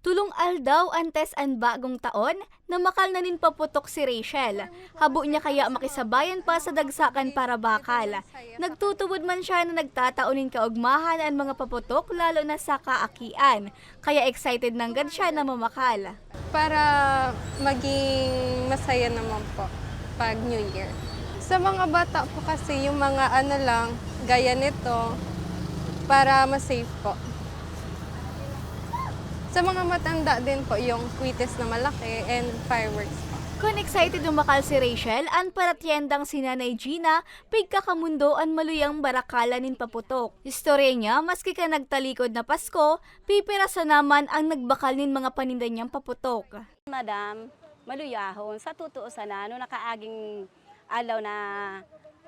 Tulong aldaw antes ang bagong taon na makal na nin paputok si Rachel. Habo niya kaya makisabayan pa sa dagsakan para bakal. Nagtutubod man siya na nagtataunin kaugmahan ang mga paputok lalo na sa kaakian. Kaya excited nang gad siya na mamakal. Para maging masaya naman po pag New Year. Sa mga bata po kasi yung mga ano lang, gaya nito, para mas-safe po. Sa mga matanda din po, yung kwites na malaki and fireworks po. Kung excited umakal si Rachel, ang paratyendang si Nanay Gina, pigkakamundo ang maluyang barakala nin paputok. Istorya niya, maski ka nagtalikod na Pasko, pipirasa naman ang nagbakal nin mga paninda niyang paputok. Madam, maluyahon. Sa totoo sana, no nakaaging alaw na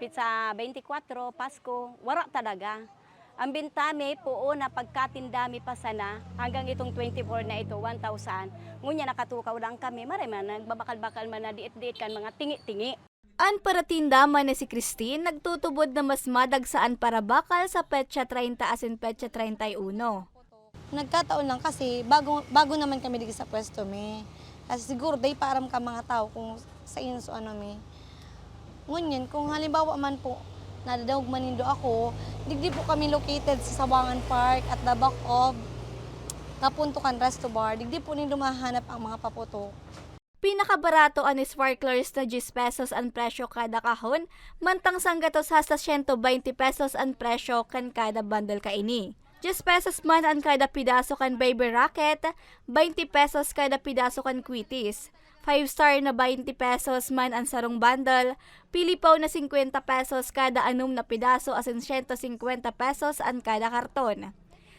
pizza 24, Pasko, wala talaga. Ang bintami po na pagkatindami pa sana, hanggang itong 24 na ito, 1,000. Ngunya nakatukaw lang kami, marami nagbabakal-bakal man na diit-diit kan mga tingi-tingi. Ang paratinda man na si Christine, nagtutubod na mas madagsaan para bakal sa petsa 30 asin petsa 31. Nagkataon lang kasi bago naman kami dito sa pwesto me. Kasi siguro day param ka mga tao kung sa inyo ano me. Ngunyan kung halimbawa man po nadadawag manindo ako, digdi po kami located sa Sawangan Park at the back of Napuntukan Resto Bar. Digdi po nindo mahanap ang mga paputok. Pinakabarato ang sparklers na 10 pesos ang presyo kada kahon, mantang sanggatos hasta 120 pesos ang presyo kan kada bundle kaini. 10 pesos man ang kada pidaso kan baby rocket, 20 pesos kada pidaso kan kwitis. 5-star na 20 pesos man ang sarong bundle, pilipaw na 50 pesos kada anom na pidaso asin 150 pesos ang kada karton.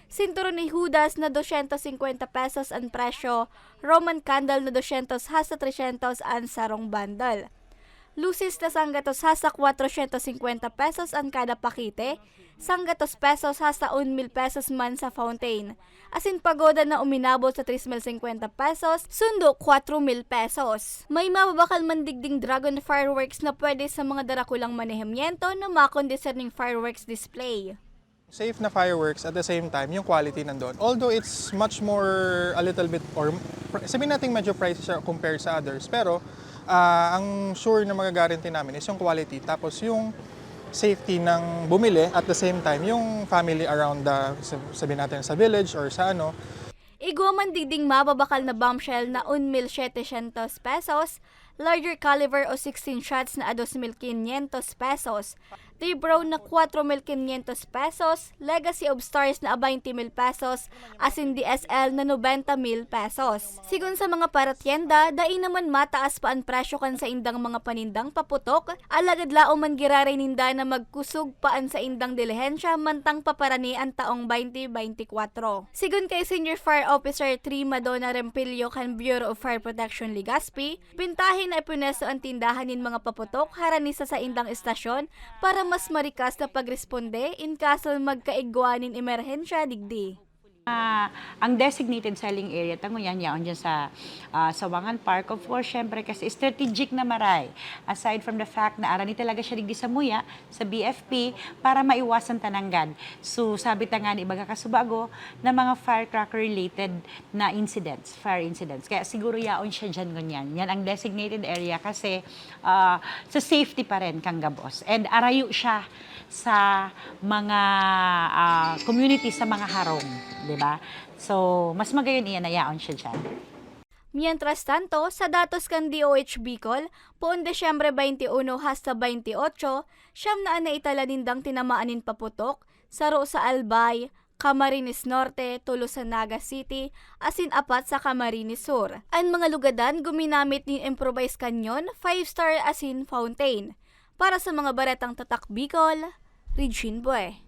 Sinturon ni Judas na 250 pesos ang presyo, Roman candle na 200 hasta 300 ang sarong bundle. Lucis na sanggatos hasta 450 pesos ang kada pakite, sanggatos pesos hasta 1,000 pesos man sa fountain. Asin pagoda na uminabot sa 3,050 pesos, sundo 4,000 pesos. May mababakal man digding dragon fireworks na pwede sa mga darakulang manehemyento na makondiserning fireworks display. Safe na fireworks at the same time, yung quality nandun. Although it's much more, a little bit, or sabihin natin medyo price siya compared sa others, pero ang sure na magagaranti namin is yung quality, tapos yung safety ng bumili at the same time, yung family around the, sabihin natin sa village or sa ano. Igwa man digding mababakal na bombshell na 1,700 pesos, larger caliber o 16 shots na 2,500 pesos, T-Brown na 4,500 pesos, Legacy of Stars na 20,000 pesos, asin DSL na 90,000 pesos. Sigun sa mga paratyenda, dai naman mataas pa ang presyo kan sa indang mga panindang paputok, alagad lao man giraray ninda na magkusog paan sa indang dilihensya mantang paparani ang taong 2024. Sigun kay Senior Fire Officer 3 Madonna Rempilio kan Bureau of Fire Protection Legazpi, pintahin na ipuneso ang tindahan nin mga paputok haranisa sa indang estasyon para mas marikas na pagresponde in kaso magkaigwanin emerhensya digdi. Ang designated selling area, tango yan dyan sa Sawangan Park. Of course, syempre, kasi strategic na maray. Aside from the fact na arani talaga siya digdi sa muya, sa BFP, para maiwasan tananggad. So, sabi ta nga ni ibaga kasubago na mga firecracker-related na incidents, fire incidents. Kaya siguro yaon siya dyan ganyan. Yan ang designated area kasi sa safety pa rin kang gabos. And arayo siya sa mga community, sa mga harong, di ba? So, mas magayon iyan na yaon siya dyan. Mientras tanto, sa datos kan DOH Bicol, poon Desyembre 21 hasta 28, siyam na itala nindang tinamaanin paputok, saro sa Albay, Camarines Norte, tulo sa Naga City, asin apat sa Camarines Sur. Ang mga lugadan guminamit ni improvised canyon, 5-star asin fountain. Para sa mga baretang tatak Bicol, Regine Boy.